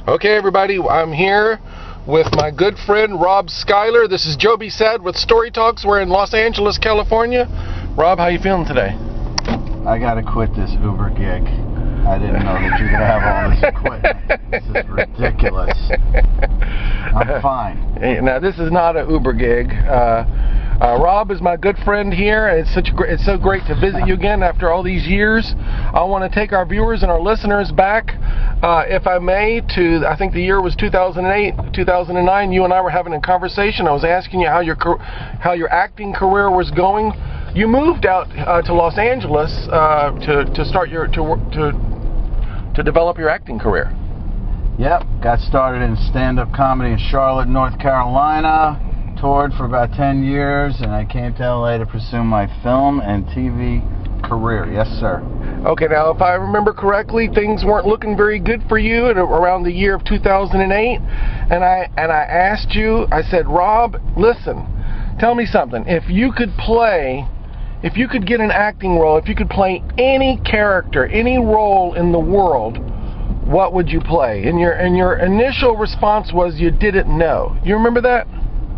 Okay, everybody, I'm here with my good friend Robb Skyler. This is Joby Sad with Story Talks. We're in Los Angeles, California. Robb, how you feeling today? I gotta quit this Uber gig. I didn't know that you're gonna have all this equipment. This is ridiculous. I'm fine. Now, this is not an Uber gig. Robb is my good friend here. It's so great to visit you again after all these years. I want to take our viewers and our listeners back, if I may, to I think the year was 2008, 2009. You and I were having a conversation. I was asking you how your acting career was going. You moved out to Los Angeles to start to develop your acting career. Yep, got started in stand-up comedy in Charlotte, North Carolina. Toured for about 10 years, and I came to LA to pursue my film and TV career. Yes, sir. Okay, now if I remember correctly, things weren't looking very good for you at around the year of 2008, and I asked you, I said, Robb, listen, tell me something. If you could get an acting role, if you could play any character, any role in the world, what would you play? And your initial response was you didn't know. You remember that?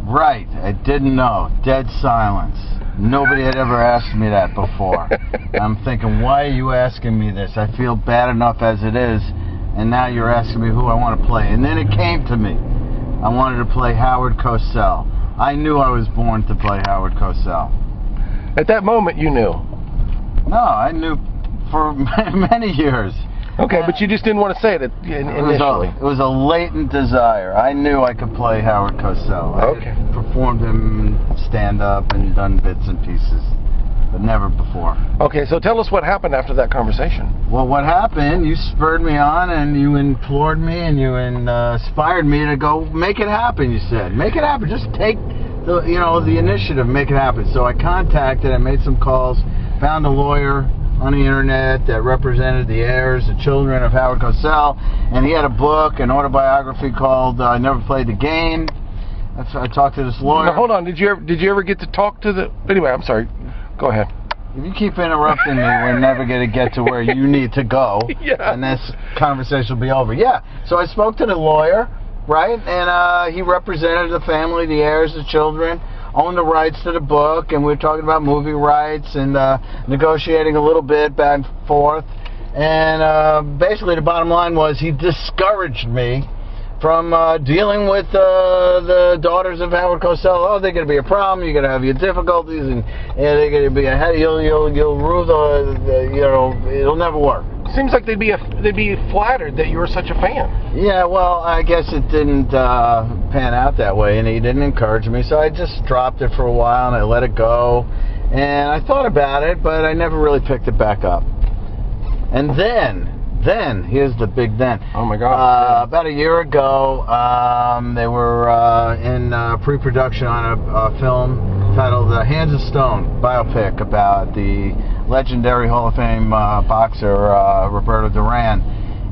Right, I didn't know. Dead silence. Nobody had ever asked me that before. I'm thinking, why are you asking me this? I feel bad enough as it is, and now you're asking me who I want to play. And then it came to me. I wanted to play Howard Cosell. I knew I was born to play Howard Cosell. At that moment, you knew? No, I knew for many years. Okay, but you just didn't want to say it initially. It was a latent desire. I knew I could play Howard Cosell. Okay. I had performed him stand-up and done bits and pieces, but never before. Okay, so tell us what happened after that conversation. Well, what happened, you spurred me on and you implored me and you inspired me to go make it happen, you said. Make it happen. Just take the initiative, make it happen. So I made some calls, found a lawyer on the internet that represented the heirs, the children of Howard Cosell, and he had a book, an autobiography called I Never Played the Game. I talked to this lawyer. Now, hold on, did you ever get to talk to the... Anyway, I'm sorry. Go ahead. If you keep interrupting me, we're never going to get to where you need to go, yeah. And this conversation will be over. Yeah, so I spoke to the lawyer, right, and he represented the family, the heirs, the children, owned the rights to the book, and we were talking about movie rights and negotiating a little bit back and forth. And basically the bottom line was he discouraged me from dealing with the daughters of Howard Cosell. Oh, they're going to be a problem. You're going to have your difficulties, and they're going to be you'll rue it'll never work. Seems like they'd be flattered that you were such a fan. Yeah, well, I guess it didn't pan out that way, and he didn't encourage me, so I just dropped it for a while, and I let it go, and I thought about it, but I never really picked it back up. And then, here's the big then. Oh my God. About a year ago, they were in pre-production on a film titled Hands of Stone, biopic about the legendary Hall of Fame boxer Roberto Duran,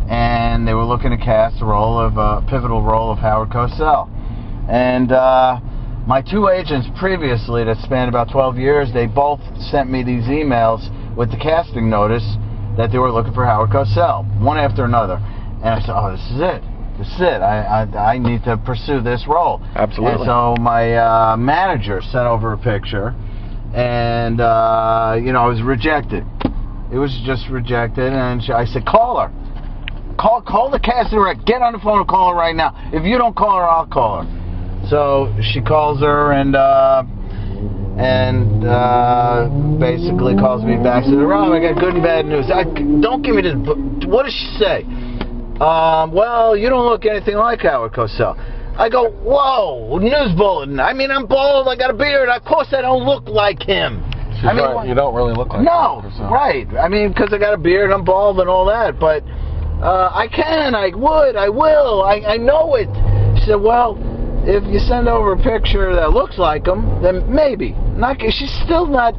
and they were looking to cast a pivotal role of Howard Cosell. And my two agents previously, that spanned about 12 years, they both sent me these emails with the casting notice that they were looking for Howard Cosell, one after another. And I said, oh, this is it. This is it. I need to pursue this role. Absolutely. And so my manager sent over a picture, and I was rejected. It was just rejected, and I said, call her. Call the casting director. Get on the phone and call her right now. If you don't call her, I'll call her. So she calls her and basically calls me back. Says, Rob, I got good and bad news. Don't give me this. What does she say? Well, you don't look anything like Howard Cosell. I go, whoa, news bulletin. I mean, I'm bald, I got a beard. Of course I don't look like him. You don't really look like Howard Cosell. Right. I mean, because I got a beard, I'm bald and all that. But I can, I would, I will. I know it. She said, well, if you send over a picture that looks like him, then maybe. She's still not,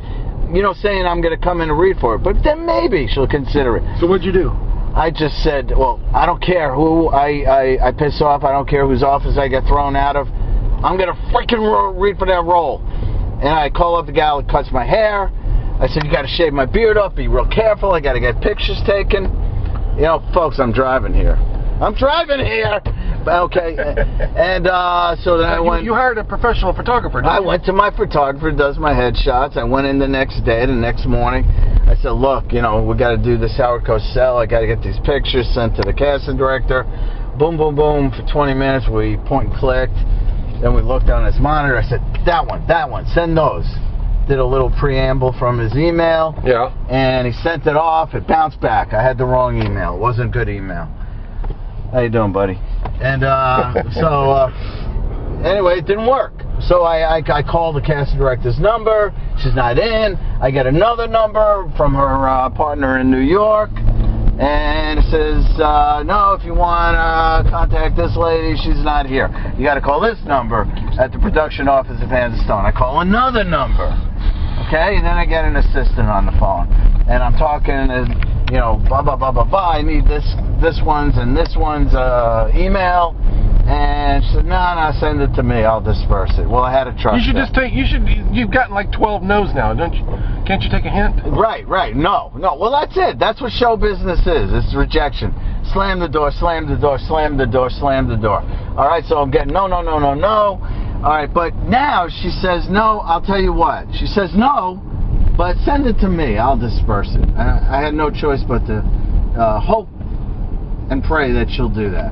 saying I'm going to come in and read for it, but then maybe she'll consider it. So what'd you do? I just said, well, I don't care who I piss off. I don't care whose office I get thrown out of. I'm going to freaking read for that role. And I call up the guy who cuts my hair. I said, you got to shave my beard up, be real careful. I got to get pictures taken. Folks, I'm driving here. I'm driving here. Okay. And so then I went. You hired a professional photographer, didn't you? I went to my photographer, does my headshots. I went in the next day, the next morning. I said, look, we got to do this Howard Cosell. I got to get these pictures sent to the casting director. Boom, boom, boom. For 20 minutes, we point and clicked. Then we looked on his monitor. I said, that one, send those. Did a little preamble from his email. Yeah. And he sent it off. It bounced back. I had the wrong email. It wasn't a good email. How you doing, buddy? And anyway, it didn't work. So I called the casting director's number. She's not in. I get another number from her partner in New York. And it says, no, if you want to contact this lady, she's not here. You got to call this number at the production office of Hands of Stone. I call another number. Okay, and then I get an assistant on the phone. And I'm talking, blah, blah, blah, blah, blah. I need this one's and this one's email. And she said, no, send it to me. I'll disperse it. Well, I had to trust her. You've gotten like 12 no's now, don't you? Can't you take a hint? Right. No. Well, that's it. That's what show business is. It's rejection. Slam the door, slam the door, slam the door, slam the door. All right, so I'm getting no. All right, but now she says, no, I'll tell you what. She says, no, but send it to me. I'll disperse it. I had no choice but to hope and pray that she'll do that.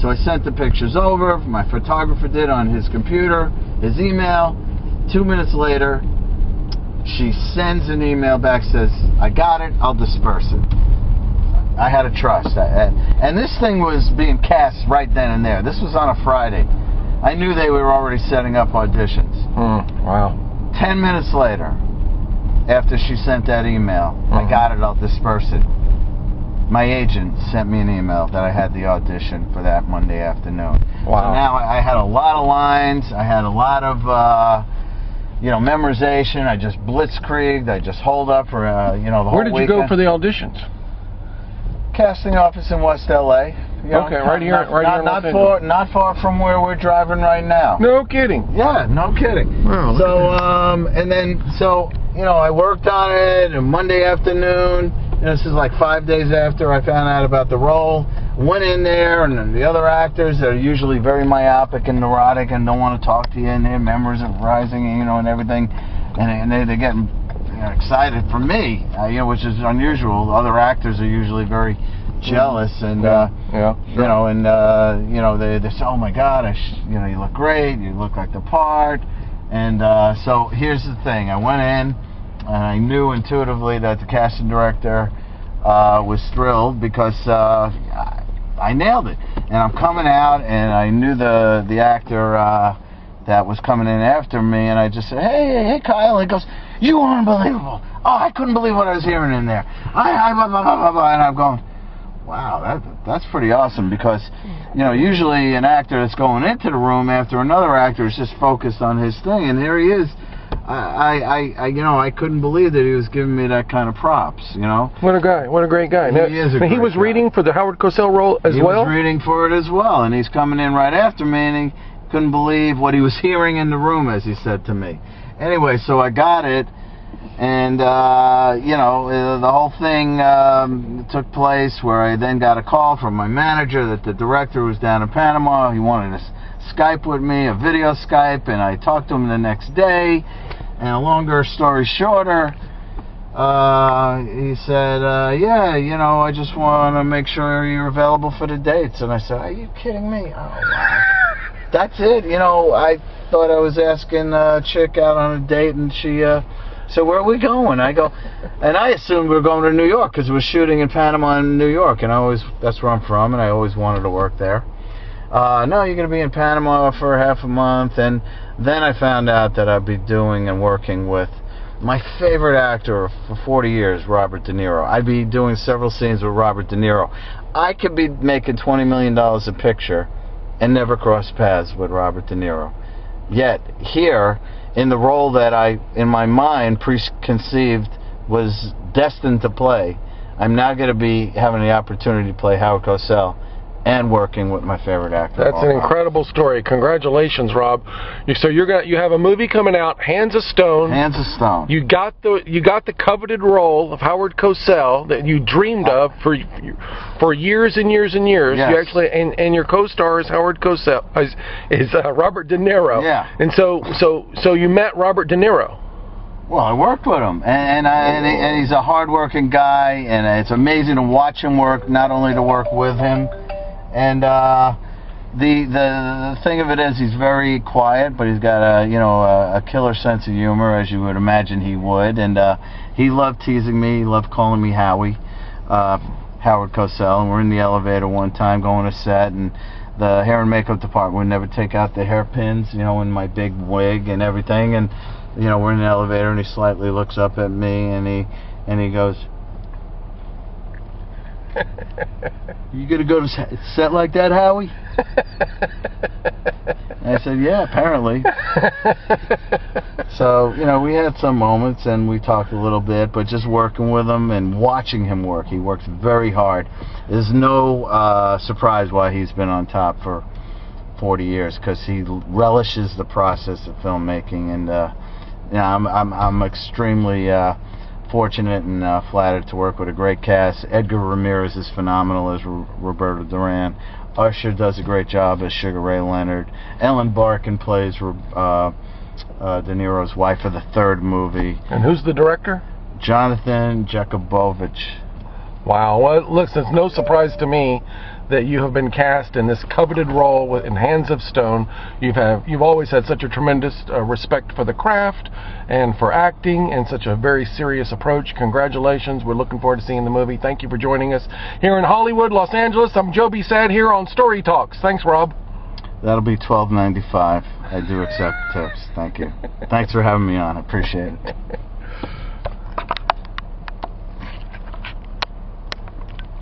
So I sent the pictures over. My photographer did on his computer, his email. 2 minutes later, she sends an email back, says, I got it, I'll disperse it. I had to trust. And this thing was being cast right then and there. This was on a Friday. I knew they were already setting up auditions. Wow. 10 minutes later, after she sent that email, I got it, I'll disperse it. My agent sent me an email that I had the audition for that Monday afternoon. Wow. So now I had a lot of lines. I had a lot of, memorization. I just blitzkrieged. I just holed up for, the whole weekend. Where did you go for the auditions? Casting office in West L.A. Okay, right here in Los Angeles. Not far from where we're driving right now. No kidding. Yeah, no kidding. Wow. So, I worked on it on Monday afternoon. This is like 5 days after I found out about the role. Went in there, and the other actors are usually very myopic and neurotic and don't want to talk to you, and their memories are rising, and everything. And they're getting excited for me, which is unusual. Other actors are usually very jealous, and they say, oh my God, you look great, you look like the part. And so here's the thing: I went in, and I knew intuitively that the casting director was thrilled because I nailed it. And I'm coming out, and I knew the actor that was coming in after me, and I just said, hey, Kyle. And he goes, you are unbelievable. Oh, I couldn't believe what I was hearing in there. Blah, blah, blah, blah, blah. And I'm going, wow, that's pretty awesome, because usually an actor that's going into the room after another actor is just focused on his thing, and here he is. I couldn't believe that he was giving me that kind of props. What a guy! What a great guy! He is a great He was guy. reading for the Howard Cosell role as well. He was reading for it as well, and he's coming in right after me, and he couldn't believe what he was hearing in the room, as he said to me. Anyway, so I got it. And, the whole thing took place where I then got a call from my manager that the director was down in Panama. He wanted to Skype with me, a video Skype, and I talked to him the next day. And a longer story shorter, he said, I just want to make sure you're available for the dates. And I said, are you kidding me? Oh, wow. That's it. I thought I was asking a chick out on a date, and she... So where are we going? I go, and I assumed we were going to New York because we're shooting in Panama and New York, and that's where I'm from, and I always wanted to work there. No, you're going to be in Panama for half a month, and then I found out that I'd be doing and working with my favorite actor for 40 years, Robert De Niro. I'd be doing several scenes with Robert De Niro. I could be making $20 million a picture and never cross paths with Robert De Niro. Yet, here, in the role that I, in my mind, preconceived was destined to play, I'm now going to be having the opportunity to play Howard Cosell and working with my favorite actor. That's an incredible story. Congratulations, Rob. So you have a movie coming out, Hands of Stone. Hands of Stone. You got the coveted role of Howard Cosell that you dreamed of for years and years and years. Yes. You actually and your co-star is Howard Cosell is Robert De Niro. Yeah. And so you met Robert De Niro. Well, I worked with him, and he's a hard-working guy, and it's amazing to watch him work, not only to work with him. And the thing of it is, he's very quiet, but he's got a killer sense of humor, as you would imagine he would. And he loved teasing me. He loved calling me Howie, Howard Cosell. And we're in the elevator one time going to set, and the hair and makeup department would never take out the hairpins, in my big wig and everything. And we're in the elevator, and he slightly looks up at me, and he goes, "You gonna go to set like that, Howie?" And I said, "Yeah, apparently." So, we had some moments, and we talked a little bit, but just working with him and watching him work, he works very hard. There's no surprise why he's been on top for 40 years, because he relishes the process of filmmaking, and I'm extremely fortunate and flattered to work with a great cast. Edgar Ramirez is phenomenal as Roberto Duran. Usher does a great job as Sugar Ray Leonard. Ellen Barkin plays De Niro's wife for the third movie. And who's the director? Jonathan Jakubowicz. Wow. Well, listen, it's no surprise to me that you have been cast in this coveted role in Hands of Stone. You've always had such a tremendous respect for the craft and for acting, and such a very serious approach. Congratulations. We're looking forward to seeing the movie. Thank you for joining us here in Hollywood, Los Angeles. I'm Joe B. Sad here on Story Talks. Thanks, Rob. That'll be $12.95. I do accept tips. Thank you. Thanks for having me on. I appreciate it.